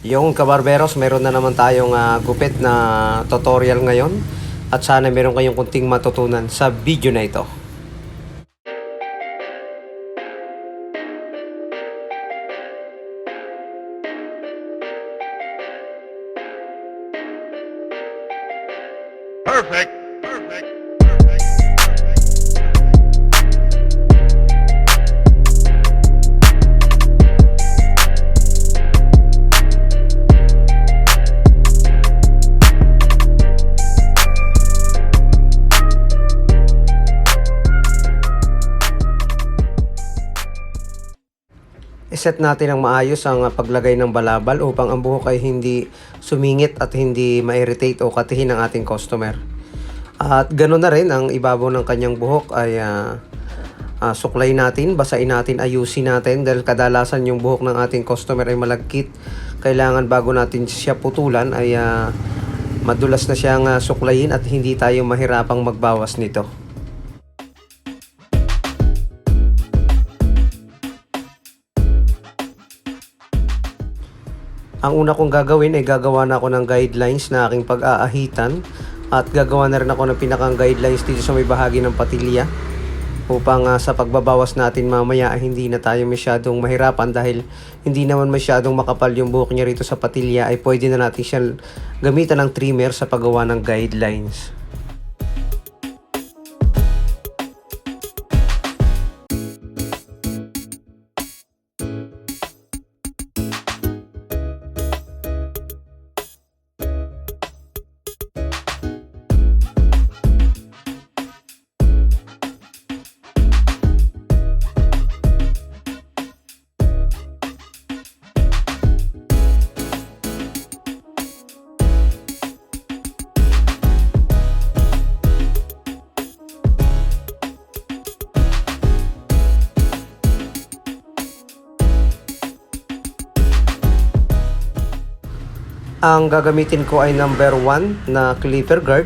Yung kabarberos, meron na naman tayong gupit na tutorial ngayon at sana meron kayong kunting matutunan sa video na ito. Perfect. Perfect. Iset natin ang maayos ang paglagay ng balabal upang ang buhok ay hindi sumingit at hindi ma-irritate o katihin ng ating customer. At ganoon na rin ang ibabaw ng kanyang buhok ay suklay natin, basain natin, ayusin natin dahil kadalasan yung buhok ng ating customer ay malagkit. Kailangan bago natin siya putulan ay madulas na siyang suklayin at hindi tayo mahirapang magbawas nito. Ang una kong gagawin ay gagawa na ako ng guidelines na aking pag-aahitan at gagawa na rin ako ng pinakang guidelines dito sa may bahagi ng patilya upang sa pagbabawas natin mamaya ay hindi na tayo masyadong mahirapan dahil hindi naman masyadong makapal yung buhok niya rito sa patilya ay pwede na natin siya gamitan ng trimmer sa paggawa ng guidelines. Ang gagamitin ko ay number 1 na clipper guard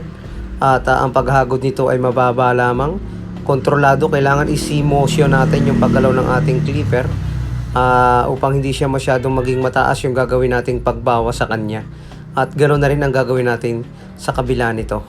at ang paghagod nito ay mababa lamang. Kontrolado, kailangan isi-motion natin yung paggalaw ng ating clipper upang hindi siya masyadong maging mataas yung gagawin nating pagbawas sa kanya. At ganoon na rin ang gagawin natin sa kabila nito.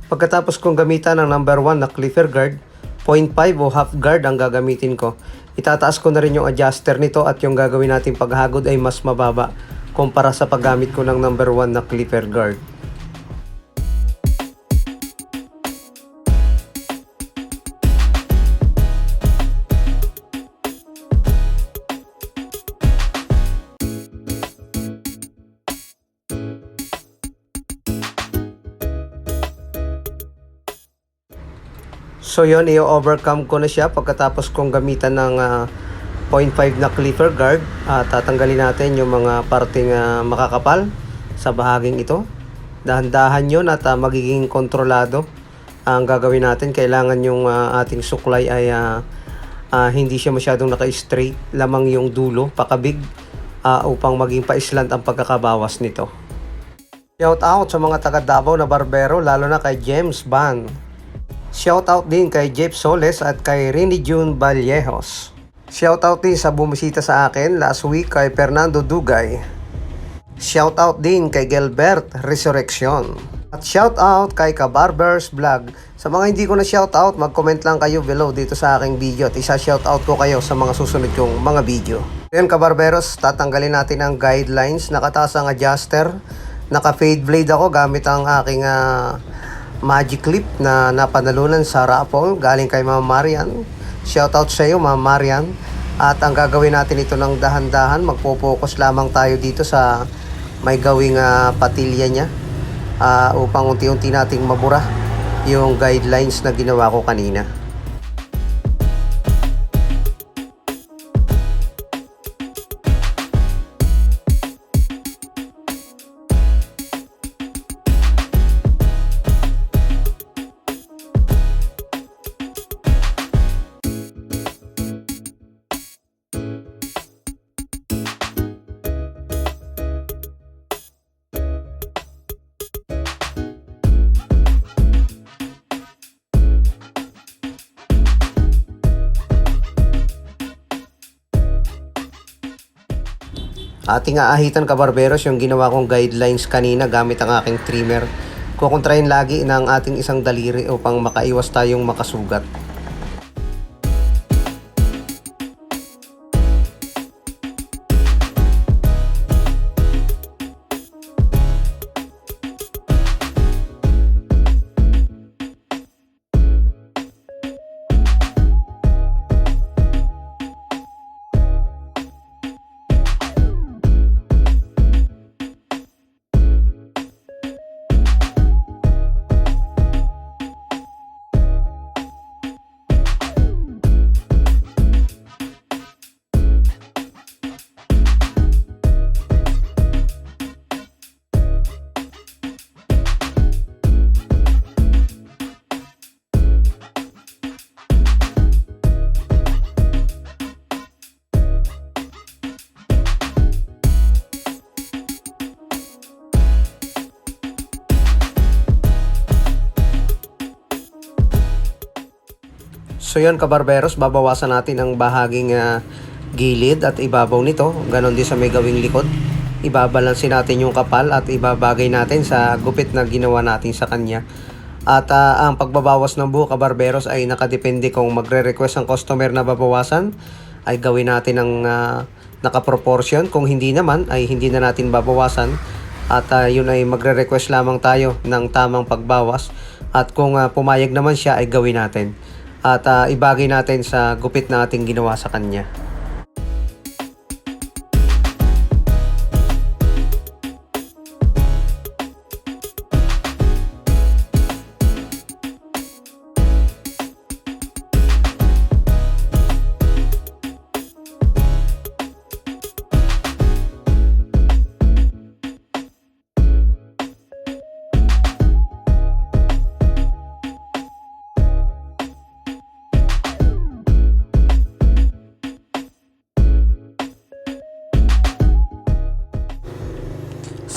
Pagkatapos kong gamitan ng number 1 na clipper guard, 0.5 o half guard ang gagamitin ko. Itataas ko na rin yung adjuster nito at yung gagawin natin paghagod ay mas mababa kumpara sa paggamit ko ng number 1 na clipper guard. So yun, i-overcome ko na siya pagkatapos kong gamitan ng 0.5 na clipper guard. Tatanggalin natin yung mga parting makakapal sa bahaging ito. Dahan-dahan yun at magiging kontrolado ang gagawin natin. Kailangan yung ating suklay ay hindi siya masyadong naka-straight, lamang yung dulo, pakabig upang maging pa-slant ang pagkakabawas nito. Shout out sa mga taga Davao na barbero, lalo na kay James Ban. Shoutout din kay Jeff Soles at kay Rini June Vallejos. Shoutout din sa bumisita sa akin last week kay Fernando Dugay. Shoutout din kay Gilbert Resurrection. At shoutout kay Barbers Vlog. Sa mga hindi ko na shoutout, mag-comment lang kayo below dito sa aking video at isa-shoutout ko kayo sa mga susunod kong mga video. Ngayon kabarberos, tatanggalin natin ang guidelines. Nakataas ang adjuster. Naka-fade blade ako gamit ang aking magic clip na napanalunan sa raffle galing kay Ma'am Marian. Shoutout sa iyo Ma'am Marian. At ang gagawin natin ito ng dahan-dahan, magpo-focus lamang tayo dito sa may gawing patilya niya upang unti-unti nating mabura yung guidelines na ginawa ko kanina. Ating aahitan kabarberos yung ginawa kong guidelines kanina gamit ang aking trimmer. Kukontrahin lagi ng ating isang daliri upang makaiwas tayong makasugat. So yun kabarberos, babawasan natin ang bahaging gilid at ibabaw nito. Ganon din sa may gawing likod. Ibabalansin natin yung kapal at ibabagay natin sa gupit na ginawa natin sa kanya. At ang pagbabawas ng buhok kabarberos ay nakadepende kung magre-request ang customer na babawasan, ay gawin natin ng nakaproportion. Kung hindi naman ay hindi na natin babawasan. At yun ay magre-request lamang tayo ng tamang pagbawas. At kung pumayag naman siya ay gawin natin. At ibagay natin sa gupit na ating ginawa sa kanya.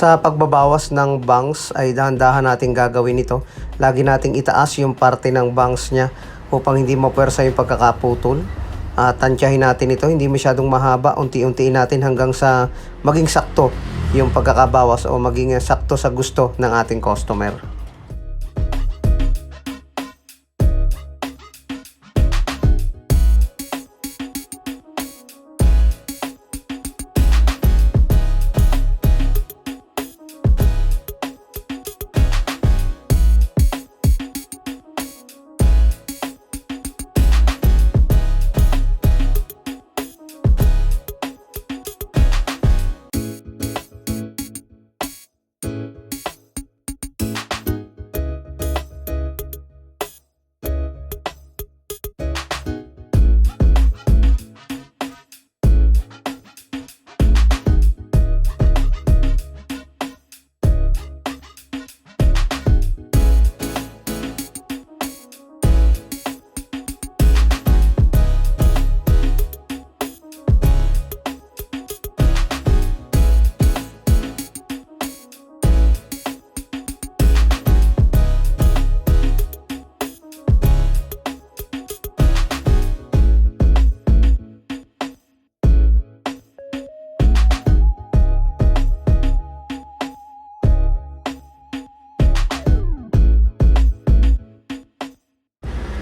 Sa pagbabawas ng bangs ay dahan-dahan natin gagawin ito. Lagi nating itaas yung parte ng bangs niya upang hindi mapuwersa yung pagkakaputol. Tansyahin natin ito, hindi masyadong mahaba. Unti-untiin natin hanggang sa maging sakto yung pagkakabawas o maging sakto sa gusto ng ating customer.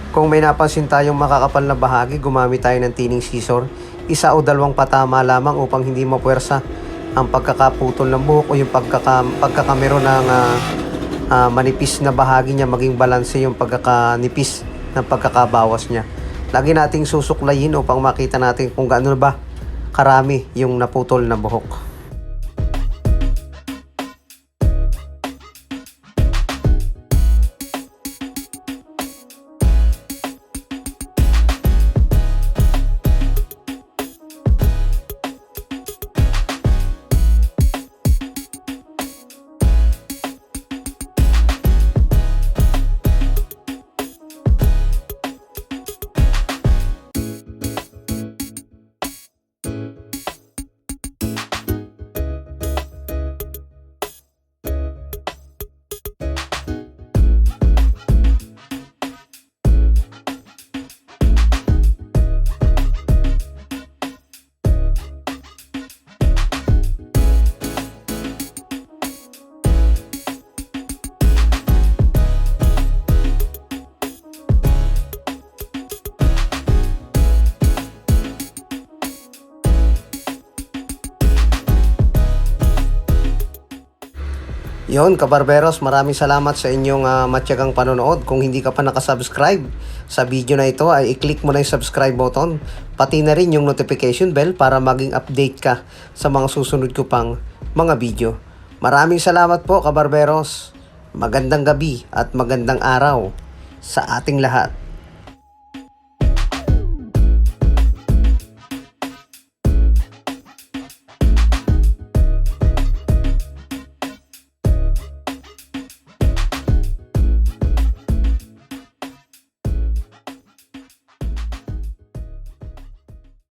Kung may napansin tayong makakapal na bahagi, gumamit tayo ng tining scissor. Isa o dalawang patama lamang upang hindi mapuwersa ang pagkakaputol ng buhok o yung pagkakamero ng manipis na bahagi niya, maging balanse yung pagkakanipis ng pagkakabawas niya. Lagi nating susuklayin upang makita natin kung gaano ba karami yung naputol na buhok. Yon, kabarberos, maraming salamat sa inyong matyagang panonood. Kung hindi ka pa nakasubscribe sa video na ito, ay i-click mo na yung subscribe button. Pati na rin yung notification bell para maging update ka sa mga susunod ko pang mga video. Maraming salamat po, kabarberos. Magandang gabi at magandang araw sa ating lahat.